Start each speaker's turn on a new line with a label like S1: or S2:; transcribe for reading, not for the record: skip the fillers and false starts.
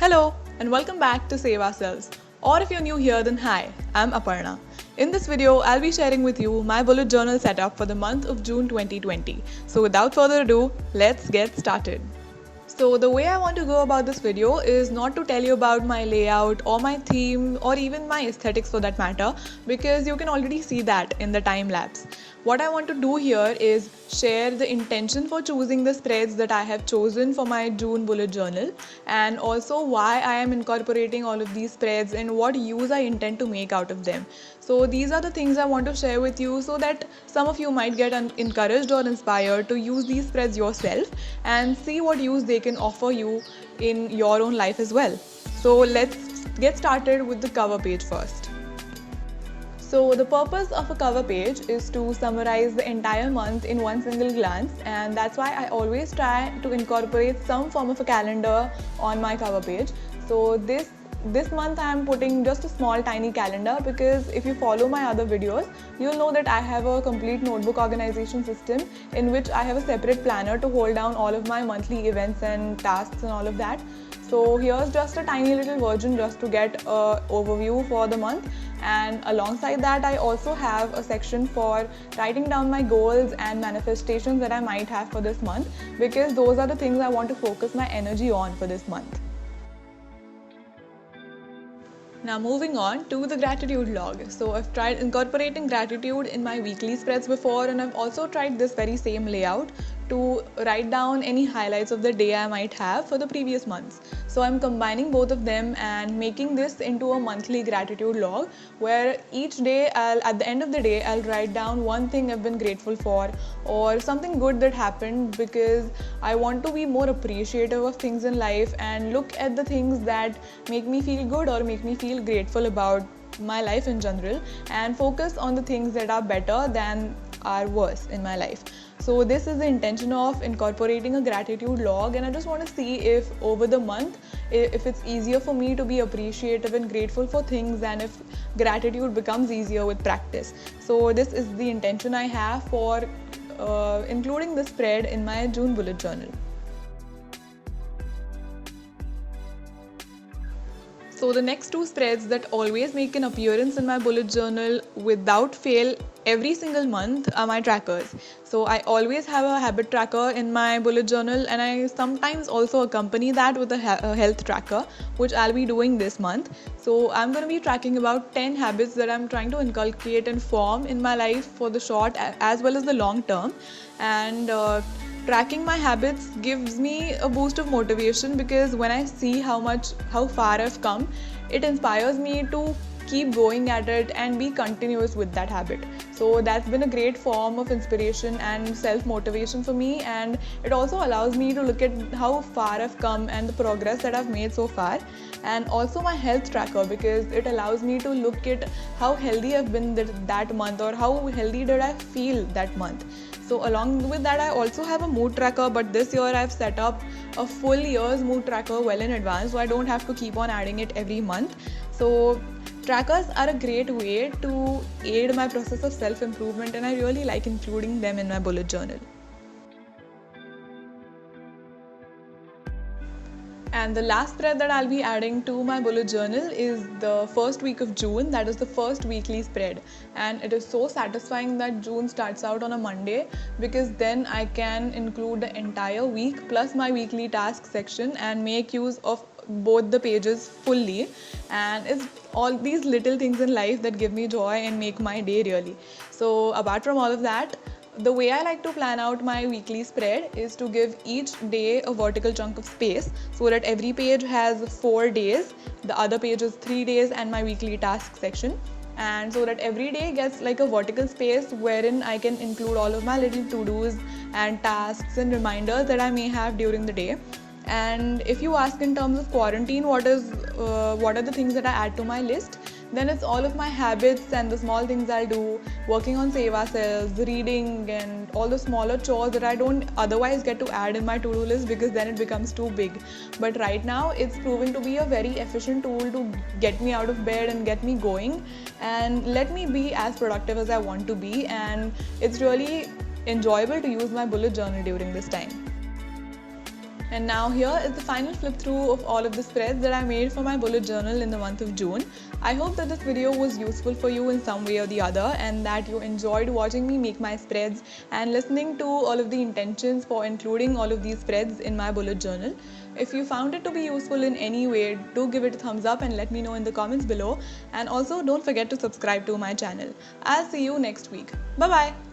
S1: Hello and welcome back to Save Ourselves. Or if you're new here, then hi, I'm Aparna. In this video, I'll be sharing with you my bullet journal setup for the month of June 2020. So without further ado, let's get started. So the way I want to go about this video is not to tell you about my layout or my theme or even my aesthetics for that matter, because you can already see that in the time lapse. What I want to do here is share the intention for choosing the spreads that I have chosen for my June bullet journal, and also why I am incorporating all of these spreads and what use I intend to make out of them. So these are the things I want to share with you so that some of you might get encouraged or inspired to use these spreads yourself and see what use they can offer you in your own life as well. So let's get started with the cover page first. So the purpose of a cover page is to summarize the entire month in one single glance, and that's why I always try to incorporate some form of a calendar on my cover page. So this month I am putting just a small tiny calendar, because if you follow my other videos, you'll know that I have a complete notebook organization system in which I have a separate planner to hold down all of my monthly events and tasks and all of that. So here's just a tiny little version just to get an overview for the month, and alongside that I also have a section for writing down my goals and manifestations that I might have for this month, because those are the things I want to focus my energy on for this month. Now moving on to the gratitude log. So I've tried incorporating gratitude in my weekly spreads before, and I've also tried this very same layout to write down any highlights of the day I might have for the previous months. So I'm combining both of them and making this into a monthly gratitude log, where each day at the end of the day I'll write down one thing I've been grateful for or something good that happened, because I want to be more appreciative of things in life and look at the things that make me feel good or make me feel grateful about my life in general, and focus on the things that are better than are worse in my life. So this is the intention of incorporating a gratitude log, and I just want to see if over the month, if it's easier for me to be appreciative and grateful for things, and if gratitude becomes easier with practice. So this is the intention I have for including the spread in my June bullet journal. So the next two spreads that always make an appearance in my bullet journal without fail every single month are my trackers. So I always have a habit tracker in my bullet journal, and I sometimes also accompany that with a health tracker, which I'll be doing this month. So I'm going to be tracking about 10 habits that I'm trying to inculcate and form in my life for the short as well as the long term. And tracking my habits gives me a boost of motivation, because when I see how far I've come, it inspires me to keep going at it and be continuous with that habit. So that's been a great form of inspiration and self-motivation for me, and it also allows me to look at how far I've come and the progress that I've made so far. And also my health tracker, because it allows me to look at how healthy I've been that month, or how healthy did I feel that month. So along with that, I also have a mood tracker, but this year I've set up a full year's mood tracker well in advance, so I don't have to keep on adding it every month. So trackers are a great way to aid my process of self-improvement, and I really like including them in my bullet journal. And the last spread that I'll be adding to my bullet journal is the first week of June. That is the first weekly spread. And it is so satisfying that June starts out on a Monday, because then I can include the entire week plus my weekly task section and make use of both the pages fully. And it's all these little things in life that give me joy and make my day really. So apart from all of that, the way I like to plan out my weekly spread is to give each day a vertical chunk of space, so that every page has 4 days, the other page is 3 days, and my weekly task section. And so that every day gets like a vertical space wherein I can include all of my little to-dos and tasks and reminders that I may have during the day. And if you ask in terms of quarantine, what are the things that I add to my list, then it's all of my habits and the small things I'll do, working on Save Ourselves, reading, and all the smaller chores that I don't otherwise get to add in my to-do list, because then it becomes too big. But right now it's proving to be a very efficient tool to get me out of bed and get me going and let me be as productive as I want to be, and it's really enjoyable to use my bullet journal during this time. And now here is the final flip through of all of the spreads that I made for my bullet journal in the month of June. I hope that this video was useful for you in some way or the other, and that you enjoyed watching me make my spreads and listening to all of the intentions for including all of these spreads in my bullet journal. If you found it to be useful in any way, do give it a thumbs up and let me know in the comments below. And also don't forget to subscribe to my channel. I'll see you next week. Bye bye.